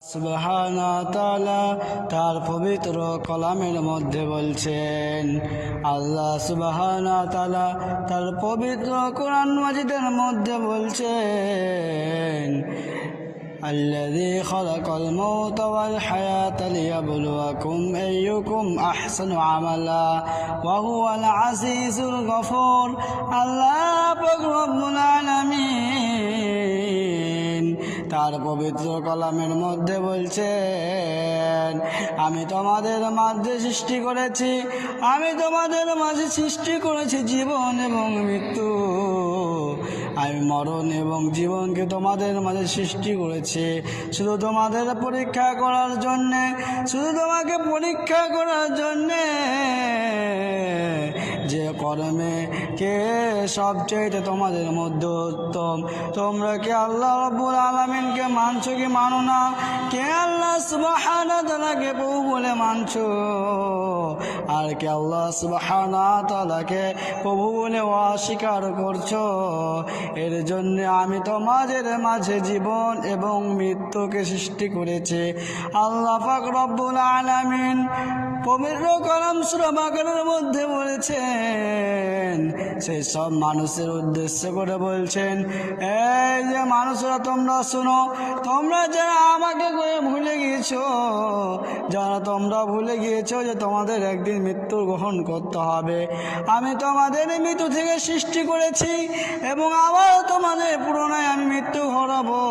সুবহানাহু ওয়া তাআলা তার পবিত্র কালামের মধ্যে বলছেন, আল্লাহ সুবহানাহু ওয়া তাআলা তার পবিত্র কোরআন মাজিদের মধ্যে বলছেন, الذي خلق الموت والحياة ليبلوكم أيكم أحسن عملا وهو العزيز الغفور। আল্লাহ পাক রব্বুল আলামিন তার পবিত্র কালামের মধ্যে বলছেন, আমি তোমাদের মাঝে সৃষ্টি করেছি, আমি তোমাদের মাঝে সৃষ্টি করেছি জীবন এবং মৃত্যু। আমি মরণ এবং জীবনকে তোমাদের মাঝে সৃষ্টি করেছি শুধু তোমাদের পরীক্ষা করার জন্যে, শুধু তোমাকে পরীক্ষা করার জন্যে যে কর্মে কে সবচেয়ে তোমাদের মধ্যে উত্তম। তোমরা কি আল্লাহ রাব্বুল আলামিনকে মানছো কি মানো না? কে আল্লাহ সুবহানাহু ওয়া তাআলাকে প্রভু বলে মানছো, আর কে আল্লাহ সুবহানাহু ওয়া তাআলাকে প্রভু বলে অস্বীকার করছো? এর জন্য আমি তোমাদের মাঝে জীবন এবং মৃত্যুকে সৃষ্টি করেছি। আল্লাহ পাক রব্বুল আলামিন পবিত্র কালাম সূরা বাকারার মধ্যে বলেছেন, সেই সব মানুষের উদ্দেশ্য করে বলছেন, এই যে মানুষরা তোমরা শুনো, তোমরা যারা আমাকে ভুলে গিয়েছো, যারা তোমরা ভুলে গিয়েছো যে তোমাদের একদিন মৃত্যু গ্রহণ করতে হবে। আমি তোমাদের মৃত্যু থেকে সৃষ্টি করেছি এবং আবার তোমাদের পুনরায় আমি মৃত্যু ঘটাবো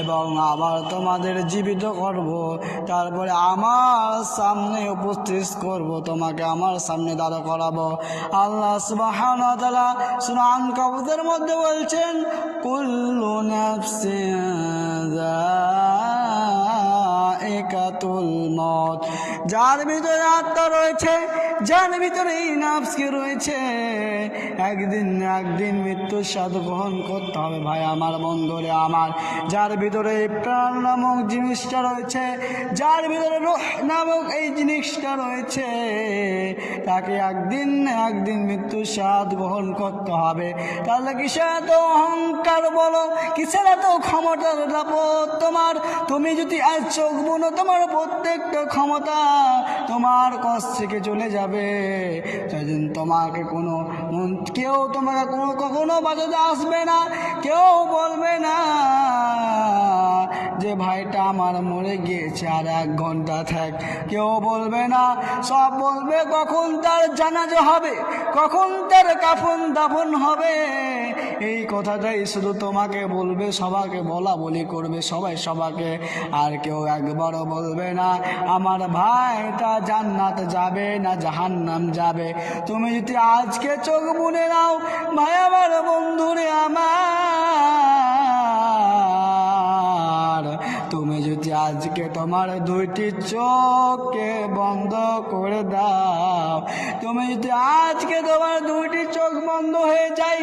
এবং আবার তোমাদের জীবিত করব, তারপরে আমার সামনে উপস্থিত করব, তোমাকে আমার সামনে দাঁড়া করাবো। আল্লাহ সুবহানাহু ওয়া তাআলা সূরা আনকাবুতের মধ্যে বলছেন, কুল্লু নাফসিন যায়িকাতুল মউত। যার ভিতরে আত্মা রয়েছে, যার ভিতরে এই নাফসকে রয়েছে, একদিন না একদিন মৃত্যুর স্বাদ গ্রহণ করতে হবে। ভাই আমার, বন্ধুরে আমার, যার ভিতরে এই প্রাণ নামক জিনিসটা রয়েছে, যার ভিতরে রূহ নামক এই জিনিসটা রয়েছে, তাকে একদিন না একদিন মৃত্যুর স্বাদ গ্রহণ করতে হবে। তাহলে কিসের এত অহংকার বলো, কিসের এত ক্ষমতার দাপট তোমার? তুমি যদি আজ চোখ বুনো, তোমার প্রত্যেকটা ক্ষমতা তোমার কাছ থেকে চলে যাবে। সেদিন তোমাকে কেউ তোমাকে কখনো বাঁচাতে আসবে না, কেউ বলবে না যে ভাইটা আমার মরে গিয়েছে আর 1 ঘন্টা থাক, কেউ বলবে না। সব বলবে কখন তার জানাজা হবে, কখন তার কাফন দাফন হবে। এই কথাটাই শুধু তোমাকে বলবে, সবাইকে বলা বলি করবে, সবাই সবাইকে, আর কেউ একবারও বলবে না আমার ভাইটা জান্নাত যাবে না জাহান্নাম যাবে। তুমি যদি আজকে চোখ বুনে নাও ভাই আমার, বন্ধুরে আমার, তুমি যদি আজকে তোমার 2টি চোখকে বন্ধ করে দাও, তুমি যদি আজকে তোমার 2টি চোখ বন্ধ হয়ে যায়,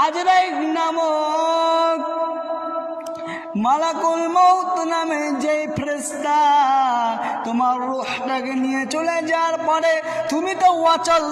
আজরাইল নামক মালাকুল মউত নামে যে ফেরেশতা তোমার রূহটাকে নিয়ে চলে যাওয়ার পরে তুমি তো অচল।